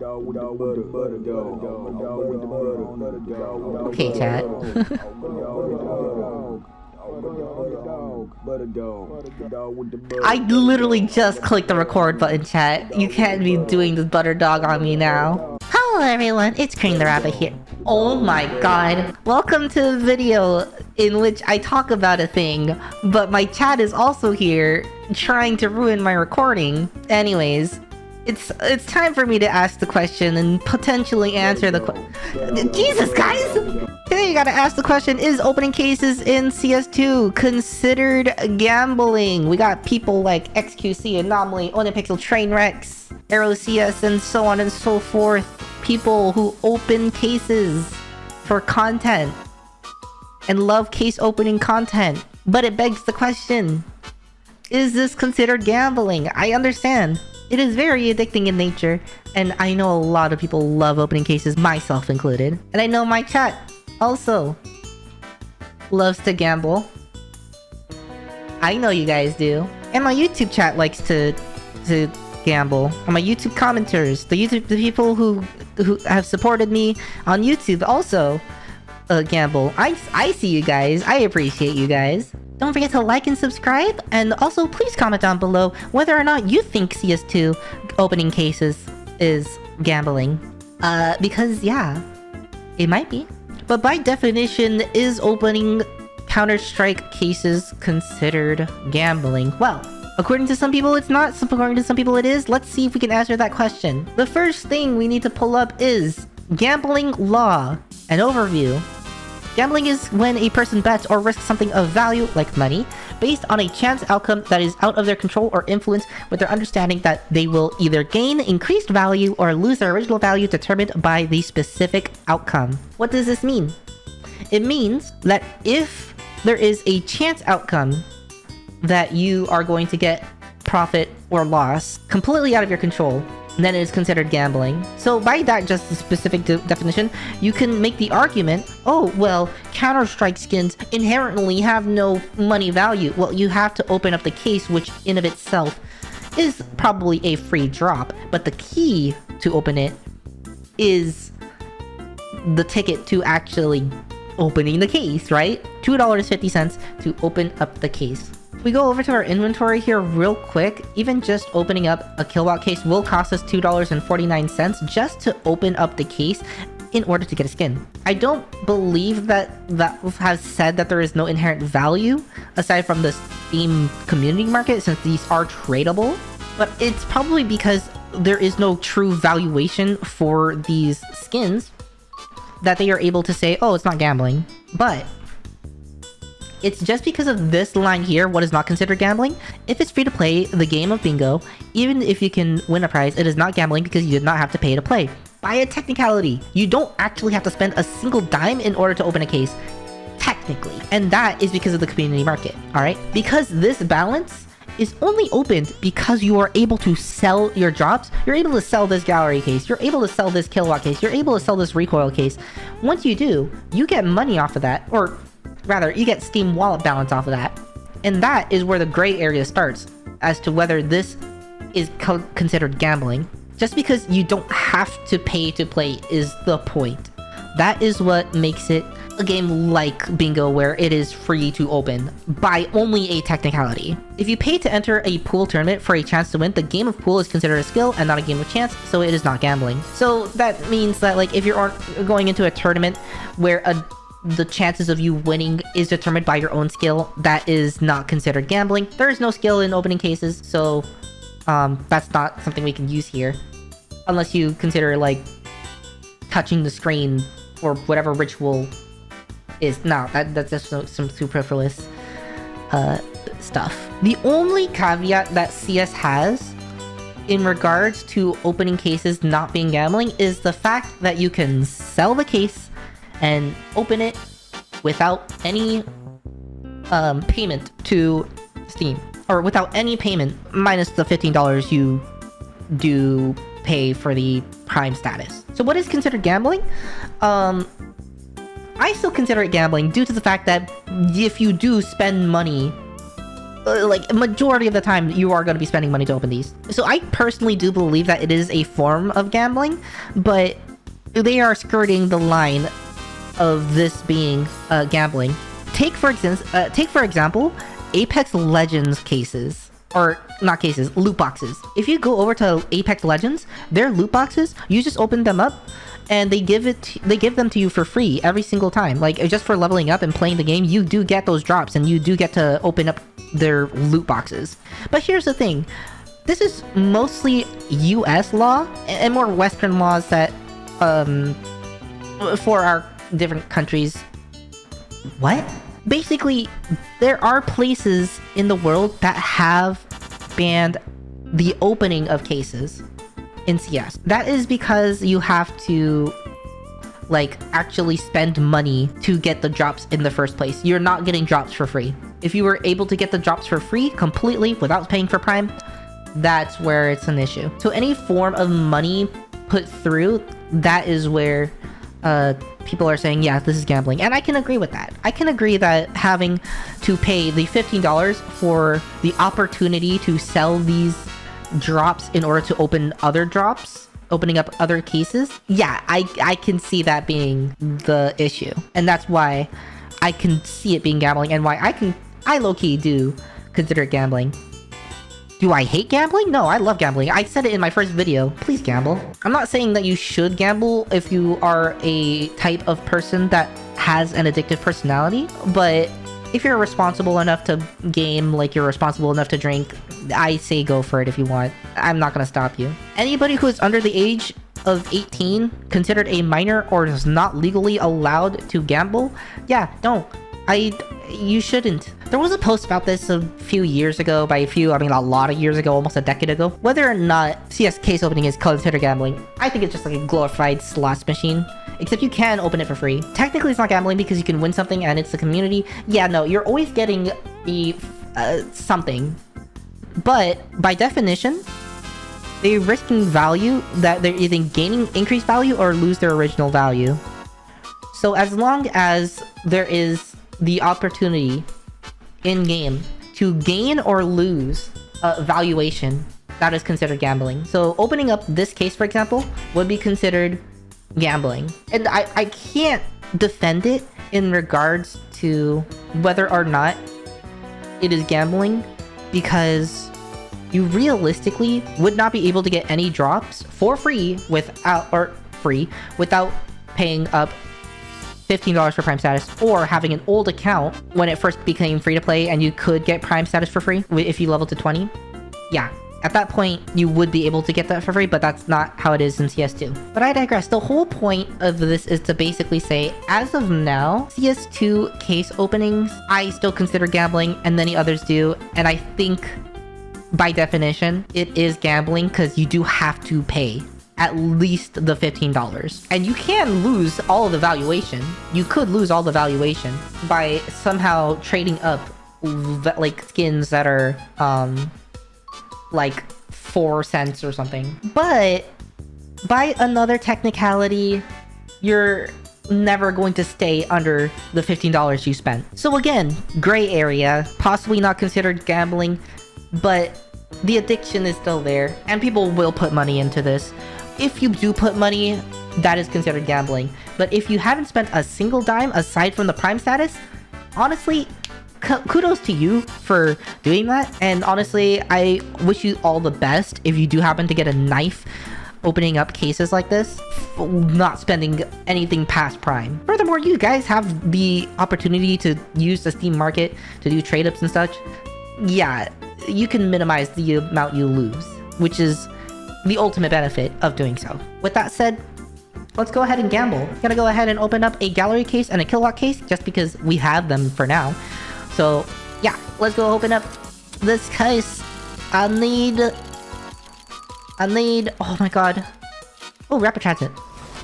Okay, chat. I literally just clicked the record button, chat. You can't be doing this butter dog on me now. Hello everyone, it's Cream the Rabbit here. Oh my god. Welcome to the video in which I talk about a thing, but my chat is also here trying to ruin my recording. Anyways, it's time for me to ask the question and potentially answer the question. Jesus, guys! Today you gotta ask the question, is opening cases in CS2 considered gambling? We got people like XQC, Anomaly, Onipixel, Trainwrecks, Aero CS, and so on and so forth. People who open cases for content and love case opening content. But it begs the question, is this considered gambling? I understand. It is very addicting in nature, and I know a lot of people love opening cases, myself included. And I know my chat also loves to gamble. I know you guys do. And my YouTube chat likes to gamble. And my YouTube commenters, the people who have supported me on YouTube also gamble. I see you guys. I appreciate you guys. Don't forget to like and subscribe, and also please comment down below whether or not you think CS2 opening cases is gambling. Because yeah, it might be. But by definition, is opening Counter-Strike cases considered gambling? Well, according to some people it's not, according to some people it is. Let's see if we can answer that question. The first thing we need to pull up is gambling law. An overview. Gambling is when a person bets or risks something of value, like money, based on a chance outcome that is out of their control or influence, with their understanding that they will either gain increased value or lose their original value determined by the specific outcome. What does this mean? It means that if there is a chance outcome that you are going to get profit or loss completely out of your control, then it is considered gambling. So by that just specific definition, you can make the argument, oh, well, Counter-Strike skins inherently have no money value. Well, you have to open up the case, which in of itself is probably a free drop. But the key to open it is the ticket to actually opening the case, right? $2.50 to open up the case. We go over to our inventory here real quick. Even just opening up a kilowatt case will cost us $2.49 just to open up the case in order to get a skin. I don't believe that has said that there is no inherent value aside from the Steam community market, since these are tradable, but it's probably because there is no true valuation for these skins that they are able to say, oh, it's not gambling. But it's just because of this line here, what is not considered gambling. If it's free to play the game of bingo, even if you can win a prize, it is not gambling because you did not have to pay to play. By a technicality, you don't actually have to spend a single dime in order to open a case, technically. And that is because of the community market, alright? Because this balance is only opened because you are able to sell your drops. You're able to sell this gallery case, you're able to sell this kilowatt case, you're able to sell this recoil case. Once you do, you get money off of that, or rather, you get Steam wallet balance off of that. And that is where the gray area starts as to whether this is considered gambling. Just because you don't have to pay to play is the point. That is what makes it a game like bingo, where it is free to open by only a technicality. If you pay to enter a pool tournament for a chance to win, the game of pool is considered a skill and not a game of chance, so it is not gambling. So that means that, like, if you're going into a tournament where the chances of you winning is determined by your own skill, that is not considered gambling. There is no skill in opening cases, so that's not something we can use here. Unless you consider, like, touching the screen or whatever ritual is. No, that's just some superfluous stuff. The only caveat that CS has in regards to opening cases not being gambling is the fact that you can sell the case and open it without any payment to Steam, or without any payment minus the $15 you do pay for the Prime status. So what is considered gambling? I still consider it gambling due to the fact that if you do spend money like majority of the time you are going to be spending money to open these. So I personally do believe that it is a form of gambling, but they are skirting the line of this being gambling. Take for example, Apex Legends cases. Or not cases, loot boxes. If you go over to Apex Legends, their loot boxes, you just open them up and they give them to you for free every single time. Like, just for leveling up and playing the game, you do get those drops and you do get to open up their loot boxes. But here's the thing. This is mostly US law and more Western laws that for our different countries. What? Basically, there are places in the world that have banned the opening of cases in CS. That is because you have to, like, actually spend money to get the drops in the first place. You're not getting drops for free. If you were able to get the drops for free completely without paying for Prime, that's where it's an issue. So any form of money put through, that is where people are saying, yeah, this is gambling. And I can agree with that. I can agree that having to pay the $15 for the opportunity to sell these drops in order to open other drops, opening up other cases, yeah, I can see that being the issue. And that's why I can see it being gambling, and why I low-key do consider it gambling. Do I hate gambling? No, I love gambling. I said it in my first video. Please gamble. I'm not saying that you should gamble if you are a type of person that has an addictive personality, but if you're responsible enough to game, like you're responsible enough to drink, I say go for it if you want. I'm not gonna stop you. Anybody who is under the age of 18, considered a minor, or is not legally allowed to gamble, yeah, don't. You shouldn't. There was a post about this a few years ago. By a few, I mean a lot of years ago, almost a decade ago. Whether or not CS case opening is considered gambling, I think it's just like a glorified slots machine. Except you can open it for free. Technically, it's not gambling because you can win something and it's the community. Yeah, no, you're always getting something. But by definition, they're risking value that they're either gaining increased value or lose their original value. So as long as there is the opportunity in-game to gain or lose valuation, that is considered gambling. So opening up this case, for example, would be considered gambling. And I can't defend it in regards to whether or not it is gambling, because you realistically would not be able to get any drops for free without paying up $15 for Prime status, or having an old account when it first became free to play and you could get Prime status for free if you leveled to 20. Yeah, at that point you would be able to get that for free, but that's not how it is in CS2. But I digress. The whole point of this is to basically say, as of now, CS2 case openings, I still consider gambling, and many others do, and I think by definition it is gambling because you do have to pay at least the $15. And you can lose all of the valuation. You could lose all the valuation by somehow trading up like skins that are like 4 cents or something. But by another technicality, you're never going to stay under the $15 you spent. So again, gray area, possibly not considered gambling, but the addiction is still there, and people will put money into this. If you do put money, that is considered gambling. But if you haven't spent a single dime aside from the Prime status, honestly, kudos to you for doing that. And honestly, I wish you all the best if you do happen to get a knife opening up cases like this, not spending anything past Prime. Furthermore, you guys have the opportunity to use the Steam market to do trade-ups and such. Yeah, you can minimize the amount you lose, which is the ultimate benefit of doing so. With that said, let's go ahead and gamble. Gotta go ahead and open up a gallery case and a kilowatt case, just because we have them for now. So yeah, let's go open up this case. I need, oh my god. Oh, rapid transit.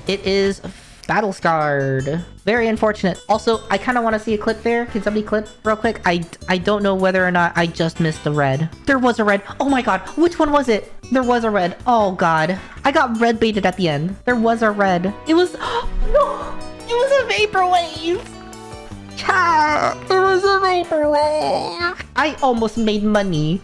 It is battle scarred. Very unfortunate. Also, I kind of want to see a clip there. Can somebody clip real quick? I don't know whether or not I just missed the red. There was a red. Oh my god. Which one was it? There was a red. Oh god. I got red baited at the end. There was a red. It was... no! It was a vaporwave! Chat, it was a vapor wave. I almost made money.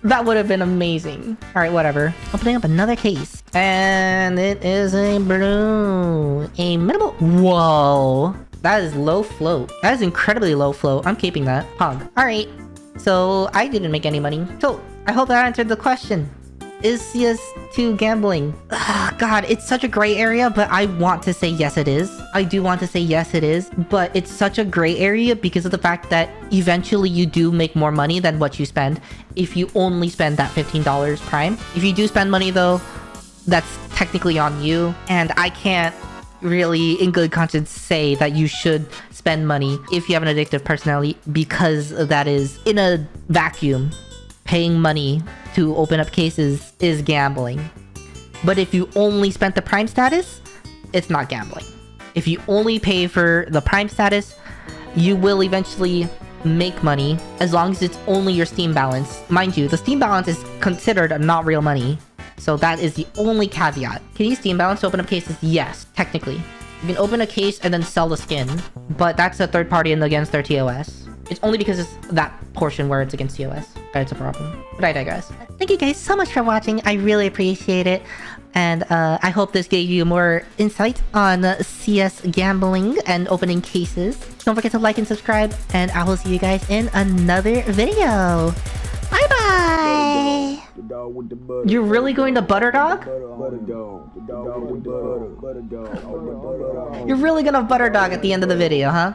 That would have been amazing. Alright, whatever. Opening up another case. And it is a blue. A minimal. Whoa. That is low float. That is incredibly low float. I'm keeping that. Pog. Alright. So, I didn't make any money. So, I hope that answered the question. Is CS2 gambling? Ugh, God, it's such a gray area, but I want to say yes it is. I do want to say yes it is, but it's such a gray area because of the fact that eventually you do make more money than what you spend if you only spend that $15 prime. If you do spend money though, that's technically on you, and I can't really in good conscience say that you should spend money if you have an addictive personality, because that is in a vacuum. Paying money to open up cases is gambling. But if you only spent the prime status, it's not gambling. If you only pay for the prime status, you will eventually make money as long as it's only your Steam balance. Mind you, the Steam balance is considered not real money. So that is the only caveat. Can you use Steam balance to open up cases? Yes, technically. You can open a case and then sell the skin, but that's a third party and against their TOS. It's only because it's that portion where it's against TOS that it's a problem. But I digress. Thank you guys so much for watching. I really appreciate it. And I hope this gave you more insight on CS gambling and opening cases. Don't forget to like and subscribe, and I will see you guys in another video. Bye-bye! You're really going to Butterdog? You're really gonna Butterdog at the end of the video, huh?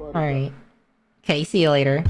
Alright. Okay, see you later.